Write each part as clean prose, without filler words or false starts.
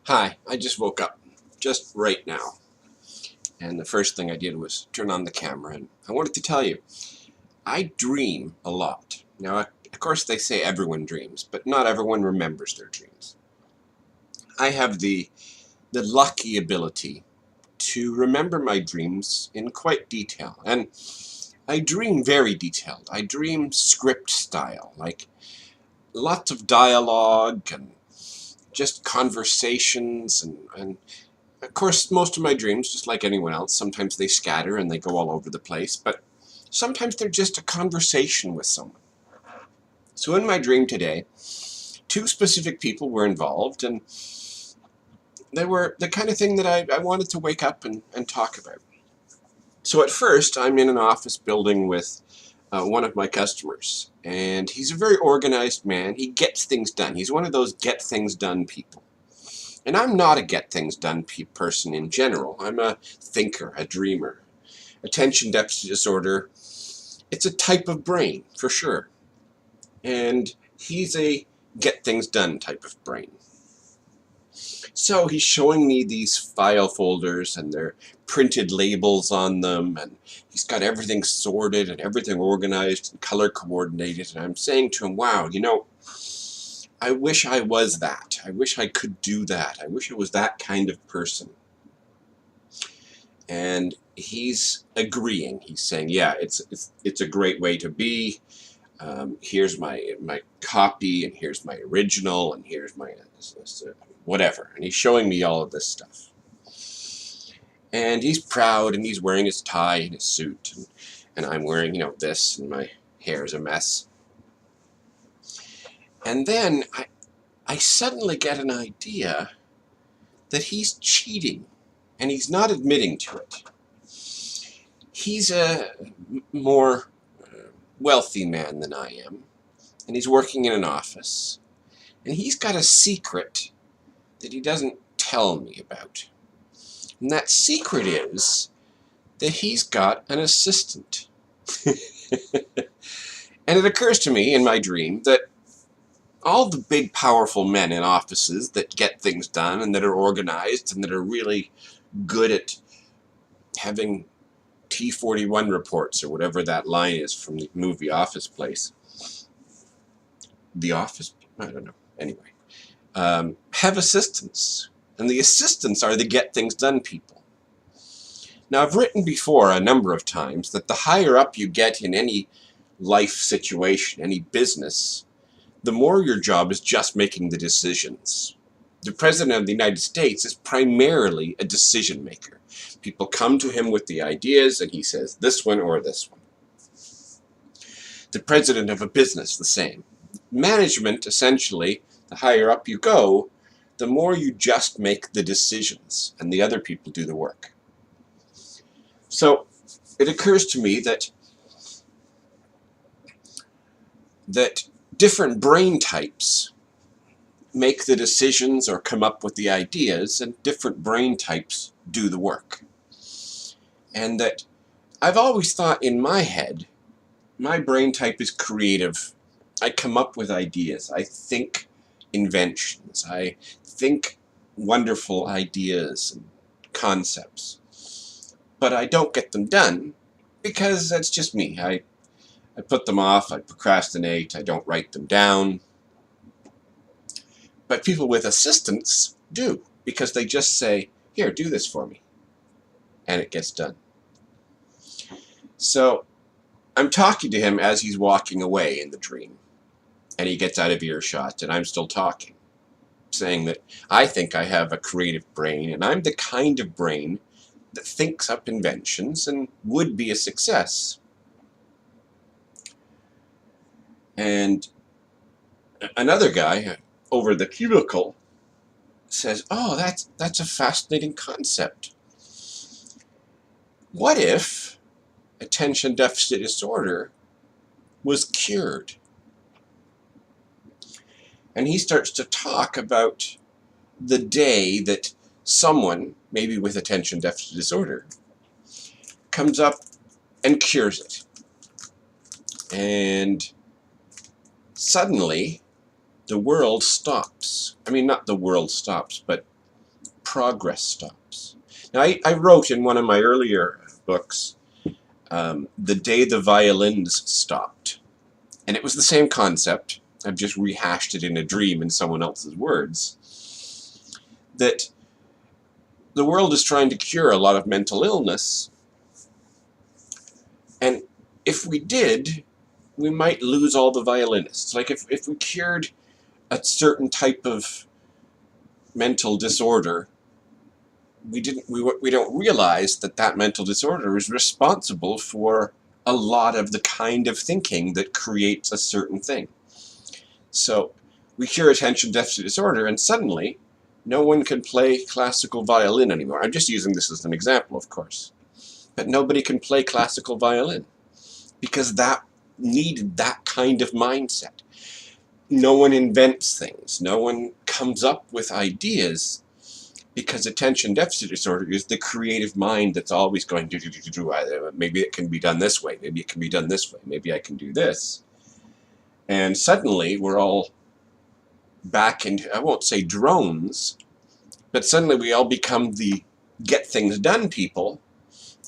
Hi, I just woke up, just right now, and the first thing I did was turn on the camera, and I wanted to tell you, I dream a lot. Now, of course they say everyone dreams, but not everyone remembers their dreams. I have the lucky ability to remember my dreams in quite detail, and I dream very detailed. I dream script style, like lots of dialogue and just conversations and of course, most of my dreams, just like anyone else, sometimes they scatter and they go all over the place, but sometimes they're just a conversation with someone. So in my dream today, two specific people were involved, and they were the kind of thing that I wanted to wake up and talk about. So at first, I'm in an office building with one of my customers, and he's a very organized man. He gets things done. He's one of those get things done people. And I'm not a get things done person in general. I'm a thinker, a dreamer. Attention deficit disorder, it's a type of brain, for sure. And he's a get things done type of brain. So he's showing me these file folders, and they're printed labels on them, and he's got everything sorted and everything organized and color coordinated, and I'm saying to him, wow, I wish I was that. I wish I could do that. I wish I was that kind of person. And he's agreeing. He's saying, yeah, it's a great way to be. Here's my copy, and here's my original, and here's my whatever. And he's showing me all of this stuff. And he's proud, and he's wearing his tie and his suit, and I'm wearing, this, and my hair's a mess. And then I suddenly get an idea that he's cheating, and he's not admitting to it. He's a more wealthy man than I am, and he's working in an office, and he's got a secret that he doesn't tell me about. And that secret is that he's got an assistant. And it occurs to me in my dream that all the big powerful men in offices that get things done and that are organized and that are really good at having T-41 reports, or whatever that line is from the movie Office Place. The Office? I don't know. Anyway. Have assistants. And the assistants are the get things done people. Now, I've written before a number of times that the higher up you get in any life situation, any business, the more your job is just making the decisions. The President of the United States is primarily a decision maker. People come to him with the ideas, and he says this one or this one. The president of a business, the same. Management, essentially, the higher up you go, the more you just make the decisions, and the other people do the work. So it occurs to me that different brain types make the decisions or come up with the ideas, and different brain types do the work. And that I've always thought in my head, my brain type is creative. I come up with ideas. I think inventions. I think wonderful ideas and concepts. But I don't get them done because that's just me. I put them off. I procrastinate. I don't write them down. But people with assistants do, because they just say, here, do this for me. And it gets done. So I'm talking to him as he's walking away in the dream. And he gets out of earshot, and I'm still talking, saying that I think I have a creative brain, and I'm the kind of brain that thinks up inventions and would be a success. And another guy over the cubicle says, oh, that's a fascinating concept. What if attention deficit disorder was cured? And he starts to talk about the day that someone, maybe with attention deficit disorder, comes up and cures it. And suddenly, the world stops. I mean, not the world stops, but progress stops. Now, I wrote in one of my earlier books, The Day the Violins Stopped. And it was the same concept. I've just rehashed it in a dream in someone else's words. That the world is trying to cure a lot of mental illness. And if we did, we might lose all the violinists. Like if we cured a certain type of mental disorder, we don't realize that that mental disorder is responsible for a lot of the kind of thinking that creates a certain thing. So we cure attention deficit disorder, and suddenly no one can play classical violin anymore. I'm just using this as an example, of course. But nobody can play classical violin because that needed that kind of mindset. No one invents things. No one comes up with ideas because attention deficit disorder is the creative mind that's always going to do. Maybe it can be done this way. Maybe it can be done this way. Maybe I can do this. And suddenly we're all back into, I won't say drones, but suddenly we all become the get things done people,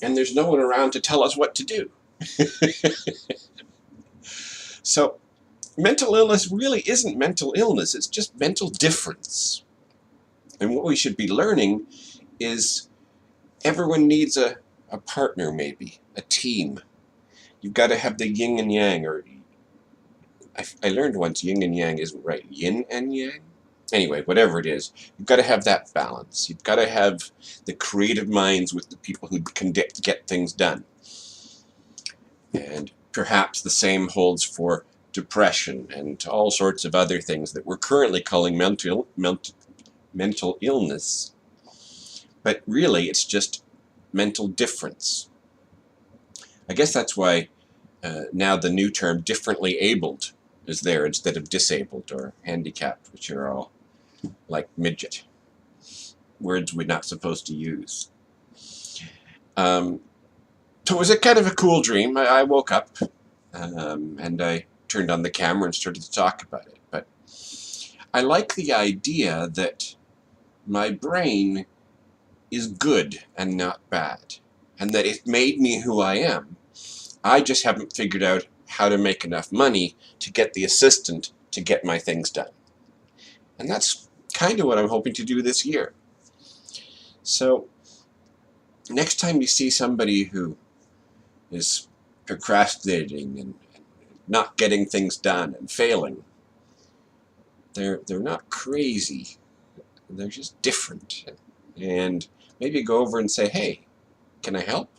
and there's no one around to tell us what to do. So mental illness really isn't mental illness, it's just mental difference. And what we should be learning is everyone needs a partner, maybe, a team. You've got to have the yin and yang, or I learned once yin and yang isn't right. Yin and yang? Anyway, whatever it is, you've got to have that balance. You've got to have the creative minds with the people who can get things done. And perhaps the same holds for depression and all sorts of other things that we're currently calling mental illness. But really, it's just mental difference. I guess that's why now the new term differently abled is there instead of disabled or handicapped, which are all like midget. Words we're not supposed to use. So it was a kind of a cool dream. I woke up and I turned on the camera and started to talk about it. But I like the idea that my brain is good and not bad, and that it made me who I am. I just haven't figured out how to make enough money to get the assistant to get my things done. And that's kind of what I'm hoping to do this year. So next time you see somebody who is procrastinating and not getting things done and failing, they're not crazy. They're just different. And maybe go over and say, hey, can I help?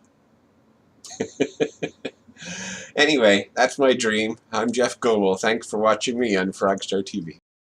Anyway, that's my dream. I'm Jeff Goble. Thanks for watching me on Frogstar TV.